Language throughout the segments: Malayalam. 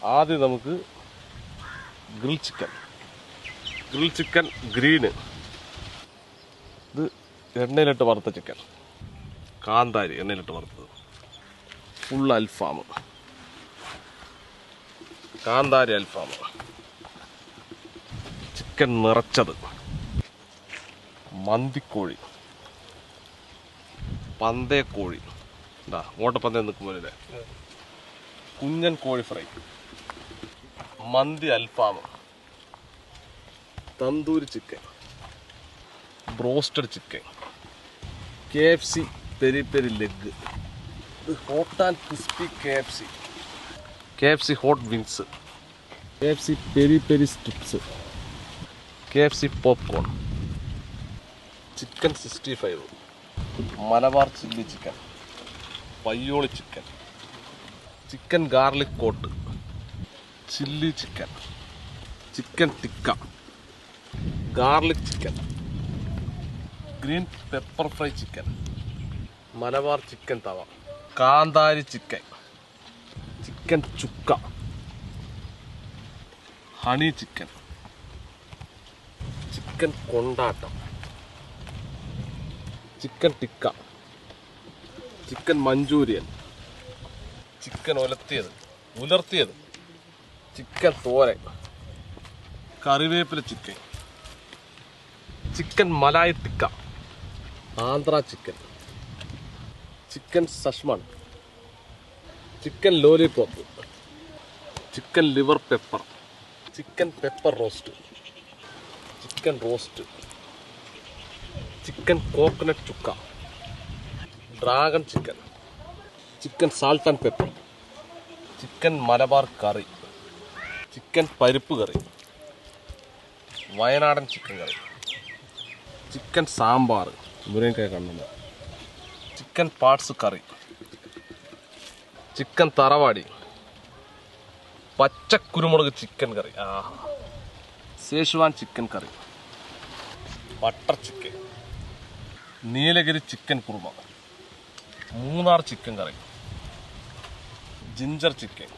ആദ്യം നമുക്ക് ഗ്രിൽ ചിക്കൻ ഗ്രീന്. ഇത് എണ്ണയിലിട്ട് വറുത്ത ചിക്കൻ. കാന്താരി എണ്ണയിലിട്ട് വറുത്തത്. ഫുൾ അൽഫാം, കാന്താരി അൽഫാം. ചിക്കൻ നിറച്ചത്, മന്തിക്കോഴി, പന്തയക്കോഴി, എന്താ ഓട്ടപ്പന്തയം നിൽക്കുമ്പോഴേ കുഞ്ഞൻ കോഴി ഫ്രൈ, മന്തി അൽഫാം, tandoori chicken, broasted chicken, KFC peri peri leg, hot and crispy KFC hot wings, KFC peri peri strips, KFC popcorn, chicken 65, Malabar chilli chicken, Payyoli chicken, chicken garlic coat, chilli chicken, chicken tikka, garlic chicken, green pepper fry chicken, Malabar chicken tawa, കാന്താരി chicken, chicken chukka, honey chicken, chicken കൊണ്ടാട്ടം, ചിക്കൻ ടിക്ക, ചിക്കൻ മഞ്ചൂരിയൻ, ചിക്കൻ ഉലർത്തിയത്, ചിക്കൻ തോരൻ, കറിവേപ്പില chicken, chicken malai tikka, Andhra chicken, chicken സഷ്മൺ, chicken lollipop, chicken liver pepper, chicken pepper roast, chicken roast, chicken coconut chukka, dragon chicken, chicken salt and pepper, chicken Malabar curry, chicken പരിപ്പ് കറി, വയനാടൻ ചിക്കൻ കറി, ചിക്കൻ സാമ്പാർ, മുരിങ്ങക്കായ കണ്ണുന്ന, ചിക്കൻ പാർട്സ് കറി, ചിക്കൻ തറവാടി, പച്ചക്കുരുമുളക് chicken curry, Schezwan chicken curry, butter chicken, Nilgiri chicken korma, Munnar chicken curry, ginger chicken,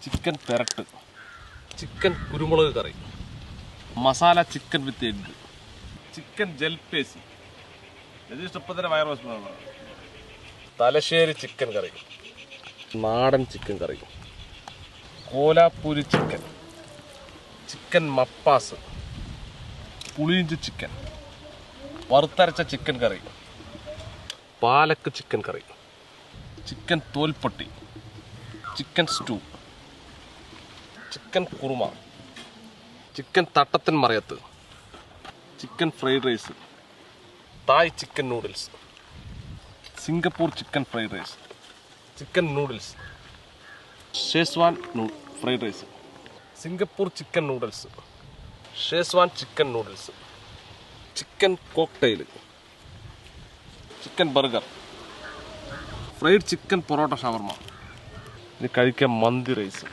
chicken പെരട്ട്, ചിക്കൻ കുരുമുളക് curry, masala chicken with egg, chicken jalfrezi, ഇഷ്ടപ്പത്തിന് വയറ്, തലശ്ശേരി ചിക്കൻ കറി, നാടൻ chicken curry, Kolhapuri chicken, chicken മപ്പാസ്, പുളിയിഞ്ചി ചിക്കൻ, വറുത്തരച്ച chicken curry, palak chicken curry, chicken തോൽപ്പൊട്ടി, chicken stew, chicken korma, chicken തട്ടത്തിൻ മറയത്ത്, chicken fried rice, Thai chicken noodles, Singapore chicken fried rice, chicken noodles, Schezwan fried rice, Singapore chicken noodles, Schezwan chicken noodles, chicken cocktail, chicken burger, fried chicken parotta shawarma. ഇത് കഴിക്കാൻ മന്തി റൈസ്.